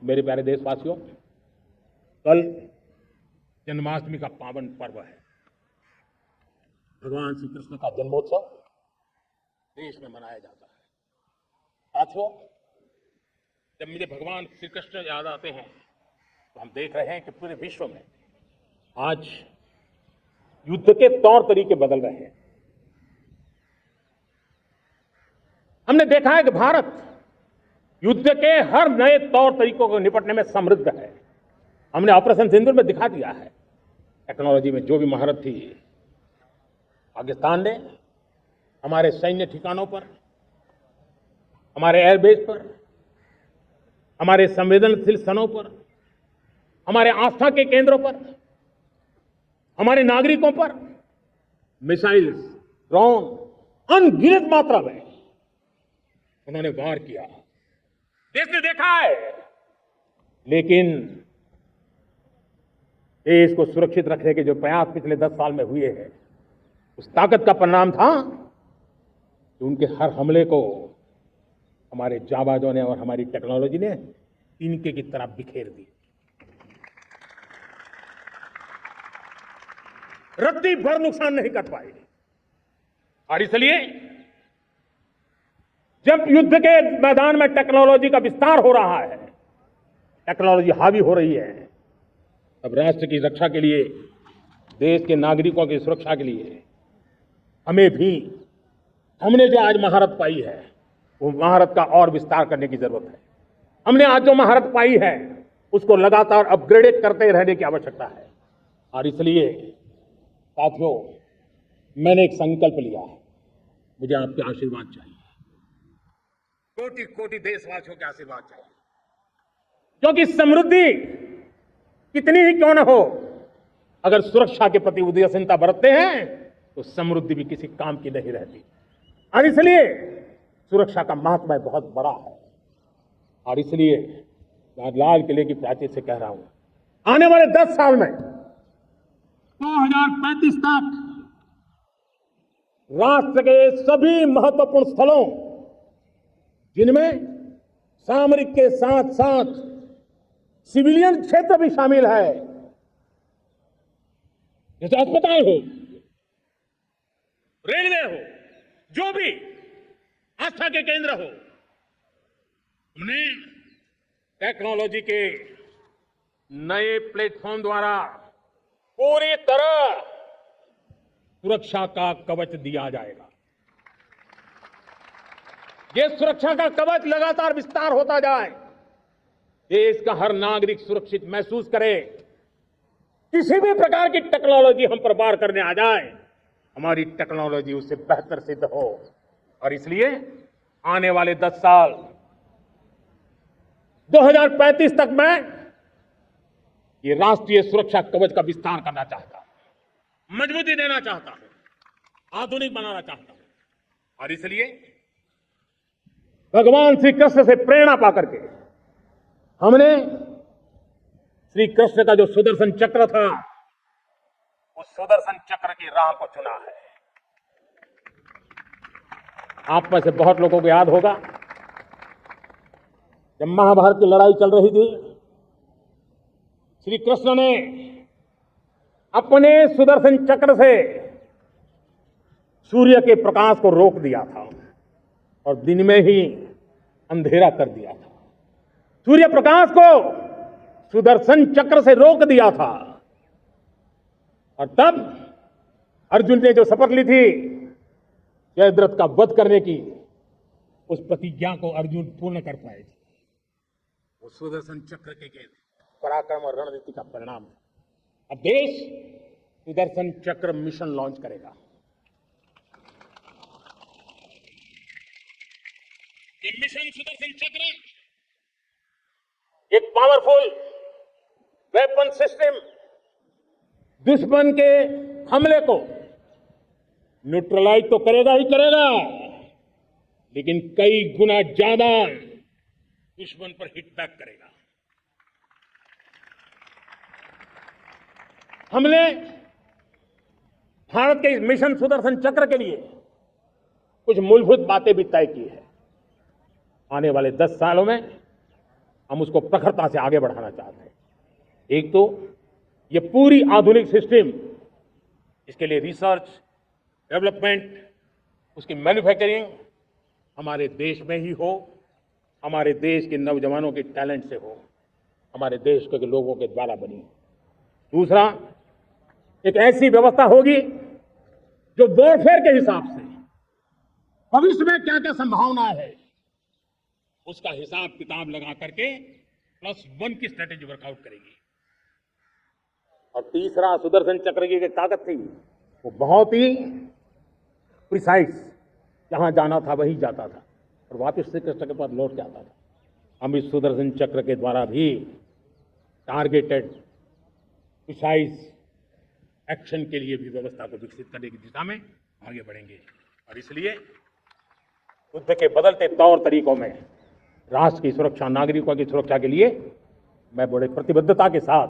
मेरे प्यारे देशवासियों, कल जन्माष्टमी का पावन पर्व है। भगवान श्री कृष्ण का जन्मोत्सव देश में मनाया जाता है। साथियों, जब मुझे भगवान श्री कृष्ण याद आते हैं तो हम देख रहे हैं कि पूरे विश्व में आज युद्ध के तौर तरीके बदल रहे हैं। हमने देखा है कि भारत युद्ध के हर नए तौर तरीकों को निपटने में समृद्ध है। हमने ऑपरेशन सिंदूर में दिखा दिया है। टेक्नोलॉजी में जो भी महारत थी, पाकिस्तान ने हमारे सैन्य ठिकानों पर, हमारे एयरबेस पर, हमारे संवेदनशील स्थानों पर, हमारे आस्था के केंद्रों पर, हमारे नागरिकों पर मिसाइल्स, ड्रोन अनगिनत मात्रा में उन्होंने वार किया। देश ने देखा है, लेकिन देश को सुरक्षित रखने के जो प्रयास पिछले 10 साल में हुए हैं, उस ताकत का परिणाम था कि उनके हर हमले को हमारे जाबाजों ने और हमारी टेक्नोलॉजी ने तिनके की तरह बिखेर दी। रत्ती भर नुकसान नहीं कर पाए। और इसलिए जब युद्ध के मैदान में टेक्नोलॉजी का विस्तार हो रहा है, टेक्नोलॉजी हावी हो रही है, तब राष्ट्र की रक्षा के लिए, देश के नागरिकों की सुरक्षा के लिए हमें भी, हमने जो आज महारत पाई है, वो महारत का और विस्तार करने की जरूरत है। हमने आज जो महारत पाई है, उसको लगातार अपग्रेडेड करते रहने की आवश्यकता है। और इसलिए साथियों, मैंने एक संकल्प लिया है। मुझे आपके आशीर्वाद चाहिए, कोटि कोटि देशवासियों के आशीर्वाद चाहिए, क्योंकि समृद्धि कितनी ही क्यों न हो, अगर सुरक्षा के प्रति उदासीनता बरतते हैं तो समृद्धि भी किसी काम की नहीं रहती। और इसलिए सुरक्षा का महत्व बहुत बड़ा है। और इसलिए मैं लाल किले की प्राचीर से कह रहा हूं, आने वाले 10 साल में 2035 तक राष्ट्र के सभी महत्वपूर्ण स्थलों, जिनमें सामरिक के साथ साथ सिविलियन क्षेत्र भी शामिल है, जैसे अस्पताल हो, रेलवे हो, जो भी आस्था के केंद्र हो, हमने टेक्नोलॉजी के नए प्लेटफॉर्म द्वारा पूरी तरह सुरक्षा का कवच दिया जाएगा। ये सुरक्षा का कवच लगातार विस्तार होता जाए, देश का हर नागरिक सुरक्षित महसूस करे। किसी भी प्रकार की टेक्नोलॉजी हम पर वार करने आ जाए, हमारी टेक्नोलॉजी उससे बेहतर सिद्ध हो। और इसलिए आने वाले 10 साल 2035 तक मैं ये राष्ट्रीय सुरक्षा कवच का विस्तार करना चाहता हूं, मजबूती देना चाहता हूं, आधुनिक बनाना चाहता हूं। और इसलिए भगवान श्री कृष्ण से प्रेरणा पाकर के हमने श्री कृष्ण का जो सुदर्शन चक्र था, उस सुदर्शन चक्र की राह को चुना है। आप में से बहुत लोगों को याद होगा, जब महाभारत की लड़ाई चल रही थी, श्री कृष्ण ने अपने सुदर्शन चक्र से सूर्य के प्रकाश को रोक दिया था और दिन में ही अंधेरा कर दिया था। सूर्य प्रकाश को सुदर्शन चक्र से रोक दिया था। और तब अर्जुन ने जो शपथ ली थी जयद्रथ का वध करने की, उस प्रतिज्ञा को अर्जुन पूर्ण कर पाए थे। वो सुदर्शन चक्र के पराक्रम और रणनीति का परिणाम है। अब देश सुदर्शन चक्र मिशन लॉन्च करेगा। ये मिशन सुदर्शन चक्र एक पावरफुल वेपन सिस्टम दुश्मन के हमले को न्यूट्रलाइज तो करेगा ही करेगा, लेकिन कई गुना ज्यादा दुश्मन पर हिट बैक करेगा। हमने भारत के इस मिशन सुदर्शन चक्र के लिए कुछ मूलभूत बातें भी तय की है। आने वाले 10 सालों में हम उसको प्रखरता से आगे बढ़ाना चाहते हैं। एक तो ये पूरी आधुनिक सिस्टम, इसके लिए रिसर्च, डेवलपमेंट, उसकी मैन्युफैक्चरिंग हमारे देश में ही हो, हमारे देश के नौजवानों के टैलेंट से हो, हमारे देश के लोगों के द्वारा बनी। दूसरा, एक ऐसी व्यवस्था होगी जो वॉरफेयर के हिसाब से भविष्य में क्या क्या संभावना है उसका हिसाब किताब लगा करके +1 की स्ट्रेटेजी वर्कआउट करेगी। और तीसरा, सुदर्शन चक्र की ताकत थी, वो बहुत ही प्रिसाइज, जहां जाना था वहीं जाता था और वापस श्री कृष्ण के पास लौट के आता था। हम इस सुदर्शन चक्र के द्वारा भी टारगेटेड प्रिसाइज एक्शन के लिए भी व्यवस्था को विकसित करने की दिशा में आगे बढ़ेंगे। और इसलिए युद्ध के बदलते तौर तरीकों में राष्ट्र की सुरक्षा, नागरिकों की सुरक्षा के लिए मैं बड़े प्रतिबद्धता के साथ